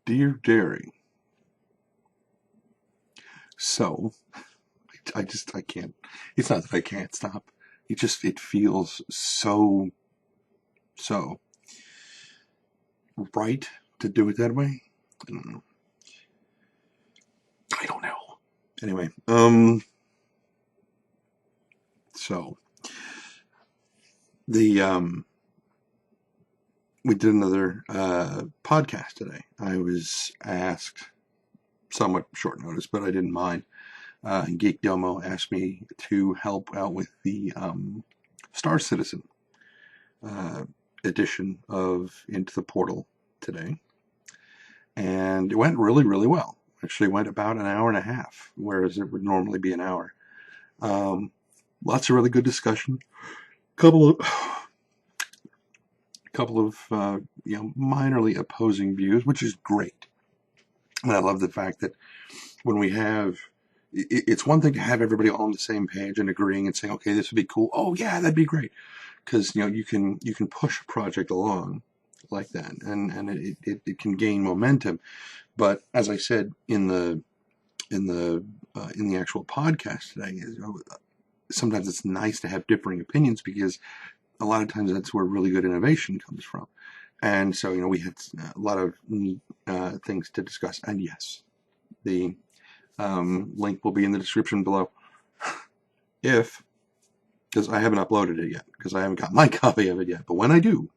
Dear Jerry, so I can't. It's not that I can't stop. It feels so right to do it that way. I don't know. I don't know. Anyway, so the we did another podcast today. I was asked somewhat short notice, but I didn't mind. Geek Domo asked me to help out with the Star Citizen edition of Into the Portal today, and it went really well. Actually, went about an hour and a half, whereas it would normally be an hour. Lots of really good discussion. Couple of minorly opposing views, which is great. And I love the fact that when we have, it's one thing to have everybody all on the same page and agreeing and saying, okay, this would be cool. Oh yeah, that'd be great. Because you can push a project along like that, and it can gain momentum. But as I said in the actual podcast today, sometimes it's nice to have differing opinions, because a lot of times that's where really good innovation comes from. And so we had a lot of neat things to discuss. And yes, the link will be in the description below, because I haven't uploaded it yet, because I haven't got my copy of it yet. But when I do,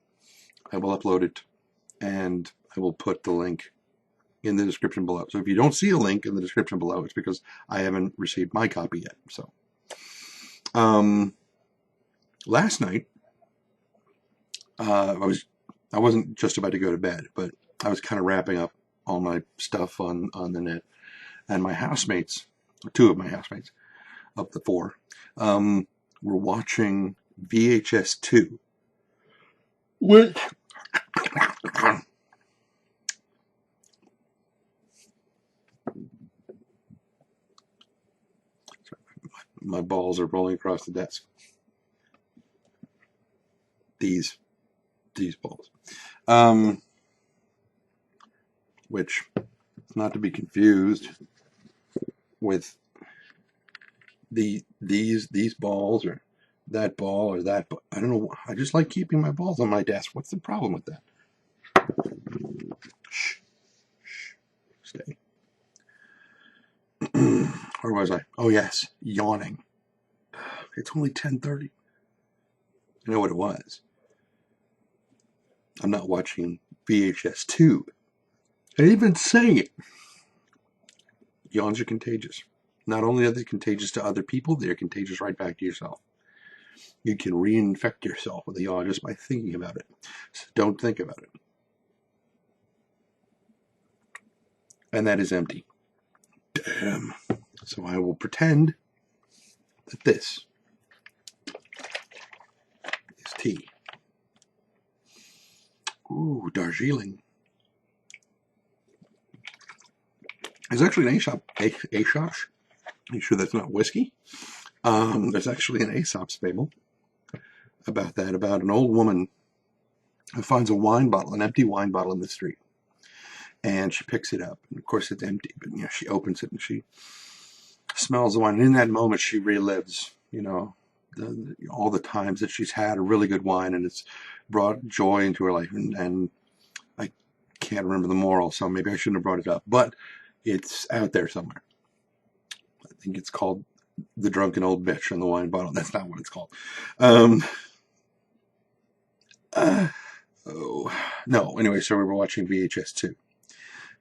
I will upload it, and I will put the link in the description below. So if you don't see a link in the description below, it's because I haven't received my copy yet. So last night, I wasn't just about to go to bed, but I was kind of wrapping up all my stuff on the net, and my housemates, two of my housemates of the four, were watching VHS 2, which my balls are rolling across the desk. These balls, which is not to be confused with these balls, or that ball, or that ball. I don't know. I just like keeping my balls on my desk. What's the problem with that? Shh. Stay. Where was I? Oh yes, yawning. It's only 10:30. I know what it was. I'm not watching VHS 2. I didn't even say it. Yawns are contagious. Not only are they contagious to other people, they're contagious right back to yourself. You can reinfect yourself with a yawn just by thinking about it. So don't think about it. And that is empty. Damn. So I will pretend that this is tea. Ooh, Darjeeling. There's actually an Aesop. Are you sure that's not whiskey? There's actually an Aesop's fable about that, about an old woman who finds a wine bottle, an empty wine bottle in the street. And she picks it up. And of course it's empty, but she opens it and she smells the wine. And in that moment she relives, all the times that she's had a really good wine, and it's brought joy into her life. And I can't remember the moral, so maybe I shouldn't have brought it up. But it's out there somewhere. I think it's called The Drunken Old Bitch and the Wine Bottle. That's not what it's called. No, anyway, so we were watching VHS 2.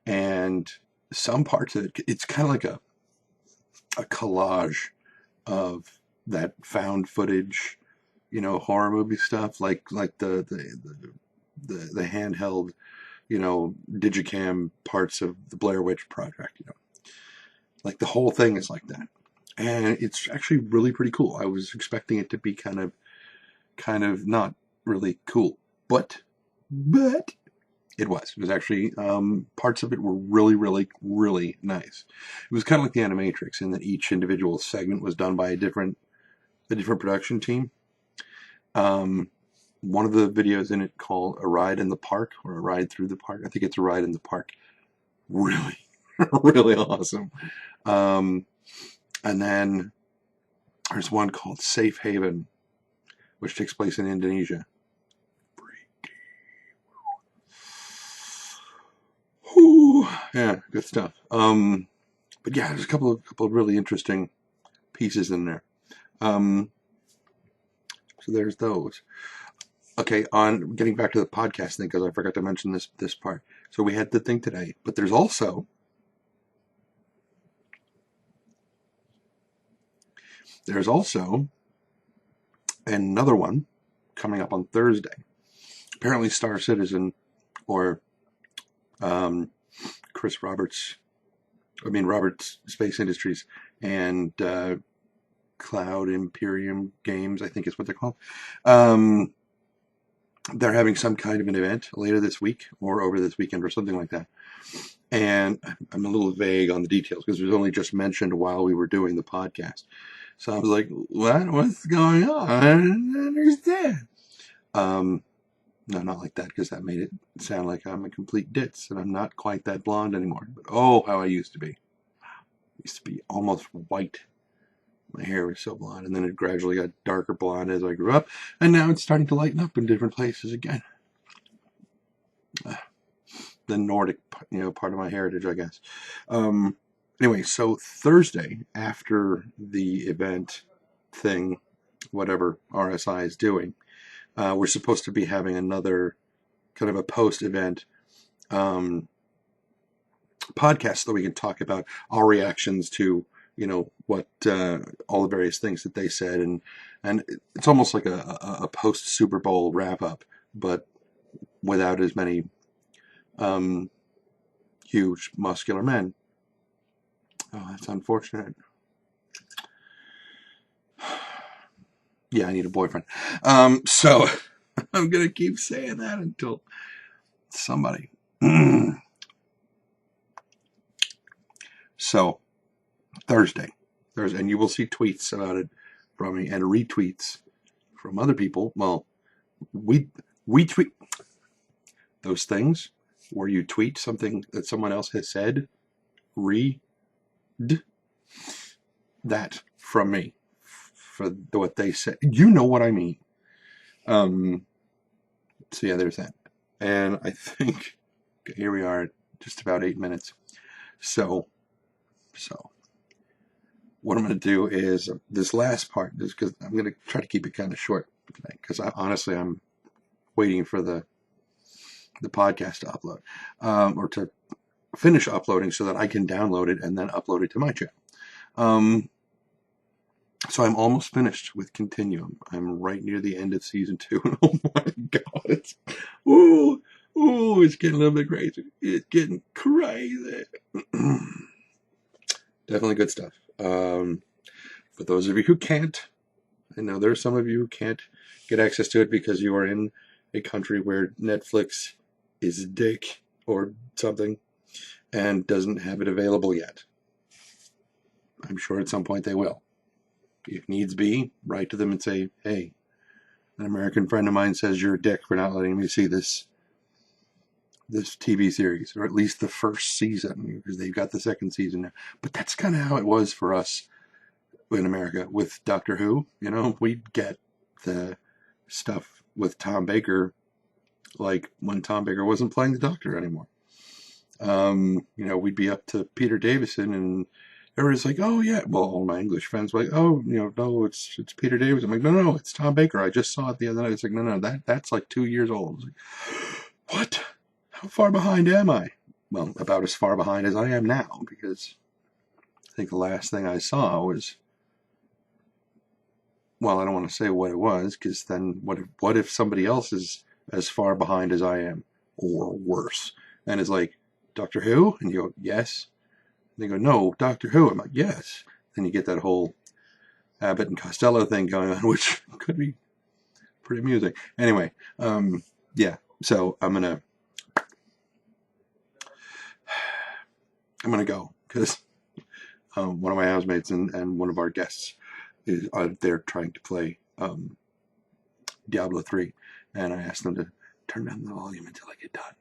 And some parts of it, it's kind of like a collage of that found footage, horror movie stuff, like the handheld, Digicam parts of the Blair Witch Project, like the whole thing is like that. And it's actually really pretty cool. I was expecting it to be kind of not really cool, but it was. It was actually, parts of it were really nice. It was kind of like the Animatrix, in that each individual segment was done by a different production team. One of the videos in it called A Ride in the Park, or A Ride Through the Park. I think it's A Ride in the Park. really, really awesome. And then there's one called Safe Haven, which takes place in Indonesia. Whew. Yeah, good stuff. But yeah, there's a couple of really interesting pieces in there. So there's those. Okay, on getting back to the podcast thing, because I forgot to mention this part. So we had the thing today, but there's also another one coming up on Thursday. Apparently, Star Citizen or Chris Roberts, Roberts Space Industries and Cloud Imperium Games, I think is what they're called. They're having some kind of an event later this week or over this weekend or something like that. And I'm a little vague on the details because it was only just mentioned while we were doing the podcast. So I was like, what? What's going on? I don't understand. No, not like that, because that made it sound like I'm a complete ditz and I'm not quite that blonde anymore. But oh, how I used to be. I used to be almost white. My hair was so blonde, and then it gradually got darker blonde as I grew up, and now it's starting to lighten up in different places again. The Nordic, part of my heritage, I guess. Anyway, so Thursday after the event thing, whatever RSI is doing, we're supposed to be having another kind of a post-event podcast so that we can talk about our reactions to what all the various things that they said, and it's almost like a post Super Bowl wrap up, but without as many huge muscular men. Oh, that's unfortunate. Yeah, I need a boyfriend. So I'm gonna keep saying that until somebody. So Thursday, and you will see tweets about it from me and retweets from other people. Well, we tweet those things where you tweet something that someone else has said. Read that from me for what they said. You know what I mean. So yeah, there's that. And I think here we are at just about 8 minutes. So what I'm going to do is this last part, just because I'm going to try to keep it kind of short tonight, because honestly I'm waiting for the podcast to upload, or to finish uploading so that I can download it and then upload it to my channel. So I'm almost finished with Continuum. I'm right near the end of season 2. Oh my God, it's getting a little bit crazy. It's getting crazy. Definitely good stuff. For those of you who can't, I know there are some of you who can't get access to it because you are in a country where Netflix is a dick or something and doesn't have it available yet. I'm sure at some point they will. If needs be, write to them and say, hey, an American friend of mine says you're a dick for not letting me see this TV series, or at least the first season, because they've got the second season now. But that's kind of how it was for us in America with Doctor Who. We'd get the stuff with Tom Baker, like when Tom Baker wasn't playing the Doctor anymore. We'd be up to Peter Davison, and everybody's like, oh yeah, well, all my English friends were like, oh, no, it's Peter Davison. I'm like, no, it's Tom Baker. I just saw it the other night. It's like, no, that's like 2 years old. I was like, what? How far behind am I? Well, about as far behind as I am now, because I think the last thing I saw was, well, I don't want to say what it was, because then what if somebody else is as far behind as I am, or worse? And it's like, Doctor Who? And you go, yes. And they go, no, Doctor Who. I'm like, yes. Then you get that whole Abbott and Costello thing going on, which could be pretty amusing. Anyway, yeah. So I'm gonna go, because one of my housemates and one of our guests is they're trying to play Diablo 3, and I asked them to turn down the volume until I get done.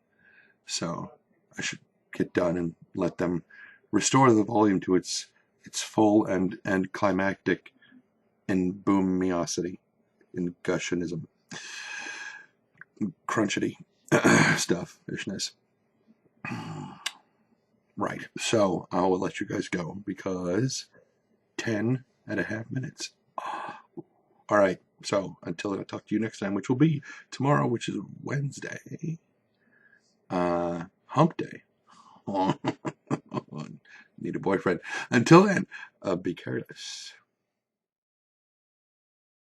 So I should get done and let them restore the volume to its full and climactic in boomiosity, in gussionism, crunchity stuff, ishness. Right, so I will let you guys go because 10.5 minutes. All right, so until I talk to you next time, which will be tomorrow, which is Wednesday, hump day. Need a boyfriend. Until then, be careless.